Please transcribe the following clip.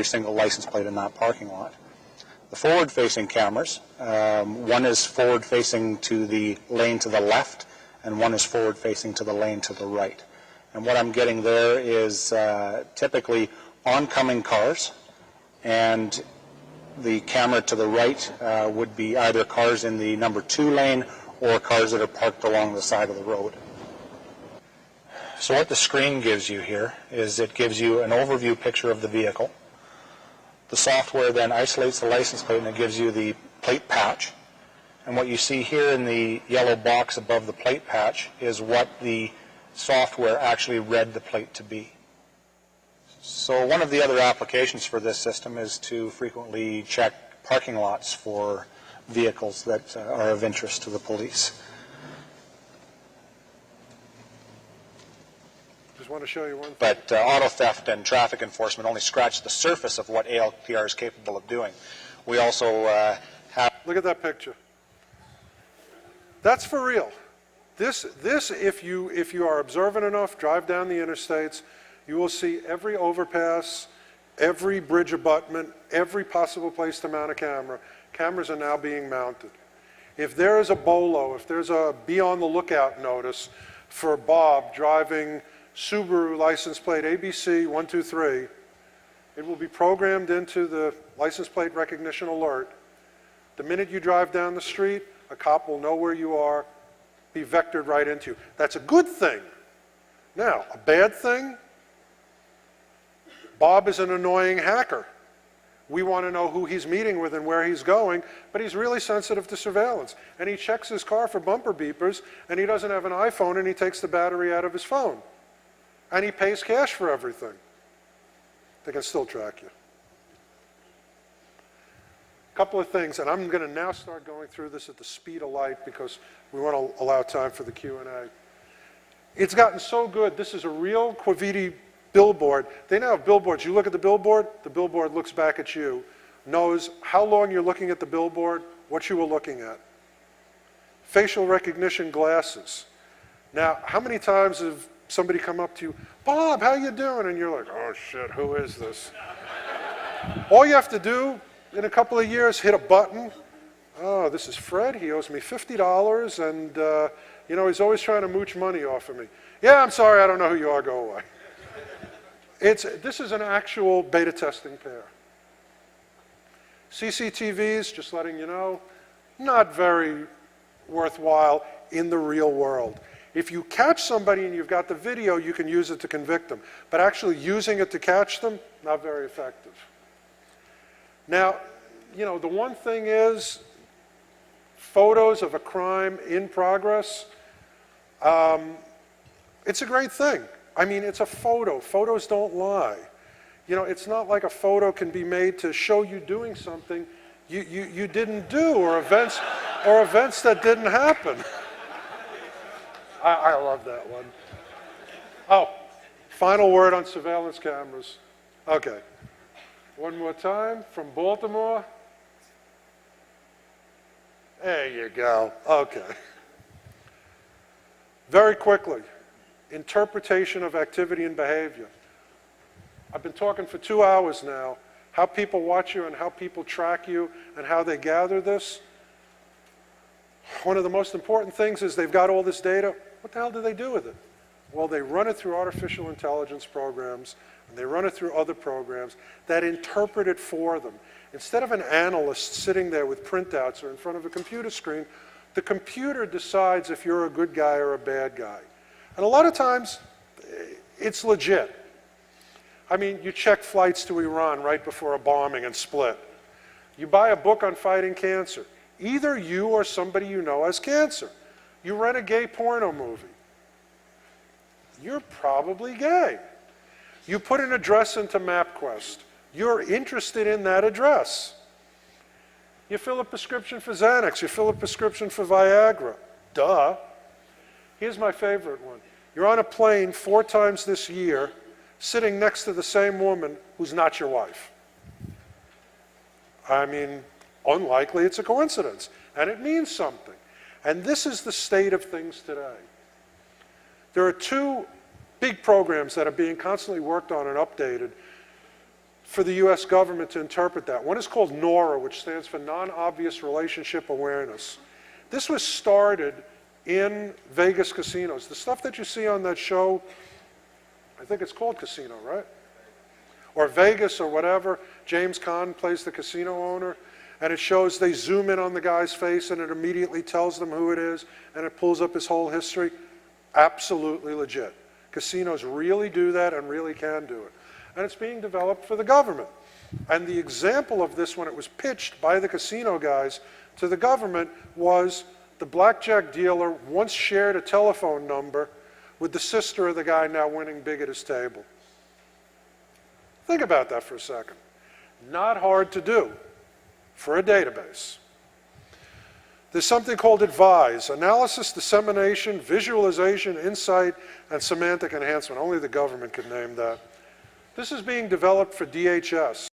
every single license plate in that parking lot. The forward-facing cameras, one is forward-facing to the lane to the left, and one is forward-facing to the lane to the right. And what I'm getting there is typically oncoming cars, and the camera to the right would be either cars in the number 2 lane or cars that are parked along the side of the road. So what the screen gives you here is it gives you an overview picture of the vehicle. The software then isolates the license plate and it gives you the plate patch. And what you see here in the yellow box above the plate patch is what the software actually read the plate to be. So one of the other applications for this system is to frequently check parking lots for vehicles that are of interest to the police. Just want to show you one thing. But auto theft and traffic enforcement only scratch the surface of what ALPR is capable of doing. We also have... Look at that picture. That's for real. This if you are observant enough, drive down the interstates, you will see every overpass, every bridge abutment, every possible place to mount a camera. Cameras are now being mounted. If there is a BOLO, if there's a be on the lookout notice for Bob driving Subaru license plate ABC 123, it will be programmed into the license plate recognition alert. The minute you drive down the street, a cop will know where you are, be vectored right into you. That's a good thing. Now, a bad thing, Bob is an annoying hacker. We want to know who he's meeting with and where he's going, but he's really sensitive to surveillance. And he checks his car for bumper beepers, and he doesn't have an iPhone, and he takes the battery out of his phone. And he pays cash for everything. They can still track you. A couple of things, and I'm going to now start going through this at the speed of light because we want to allow time for the Q&A. It's gotten so good. This is a real Quaviti billboard. They now have billboards. You look at the billboard looks back at you, knows how long you're looking at the billboard, what you were looking at. Facial recognition glasses. Now, how many times have somebody come up to you, Bob, how you doing? And you're like, oh shit, who is this? All you have to do in a couple of years, hit a button. Oh, this is Fred, he owes me $50, and you know, he's always trying to mooch money off of me. Yeah, I'm sorry, I don't know who you are, go away. This is an actual beta testing pair. CCTVs, just letting you know, not very worthwhile in the real world. If you catch somebody and you've got the video, you can use it to convict them. But actually using it to catch them, not very effective. Now, you know, the one thing is, photos of a crime in progress, it's a great thing. I mean, it's a photo. Photos don't lie. You know, it's not like a photo can be made to show you doing something you didn't do, or events that didn't happen. I love that one. Oh, final word on surveillance cameras. Okay. One more time from Baltimore. There you go. Okay. Very quickly, interpretation of activity and behavior. I've been talking for 2 hours now, how people watch you and how people track you and how they gather this. One of the most important things is they've got all this data. What the hell do they do with it? Well, they run it through artificial intelligence programs, and they run it through other programs that interpret it for them. Instead of an analyst sitting there with printouts or in front of a computer screen, the computer decides if you're a good guy or a bad guy. And a lot of times, it's legit. I mean, you check flights to Iran right before a bombing and split. You buy a book on fighting cancer. Either you or somebody you know has cancer. You rent a gay porno movie. You're probably gay. You put an address into MapQuest. You're interested in that address. You fill a prescription for Xanax. You fill a prescription for Viagra. Duh. Here's my favorite one. You're on a plane 4 times this year, sitting next to the same woman who's not your wife. I mean, unlikely it's a coincidence. And it means something. And this is the state of things today. There are 2 big programs that are being constantly worked on and updated for the US government to interpret that. One is called NORA, which stands for Non-Obvious Relationship Awareness. This was started in Vegas casinos. The stuff that you see on that show, I think it's called Casino, right? Or Vegas or whatever. James Caan plays the casino owner, and it shows they zoom in on the guy's face and it immediately tells them who it is, and it pulls up his whole history. Absolutely legit. Casinos really do that and really can do it. And it's being developed for the government. And the example of this when it was pitched by the casino guys to the government was the blackjack dealer once shared a telephone number with the sister of the guy now winning big at his table. Think about that for a second. Not hard to do for a database. There's something called ADVISE, Analysis, Dissemination, Visualization, Insight, and Semantic Enhancement. Only the government could name that. This is being developed for DHS.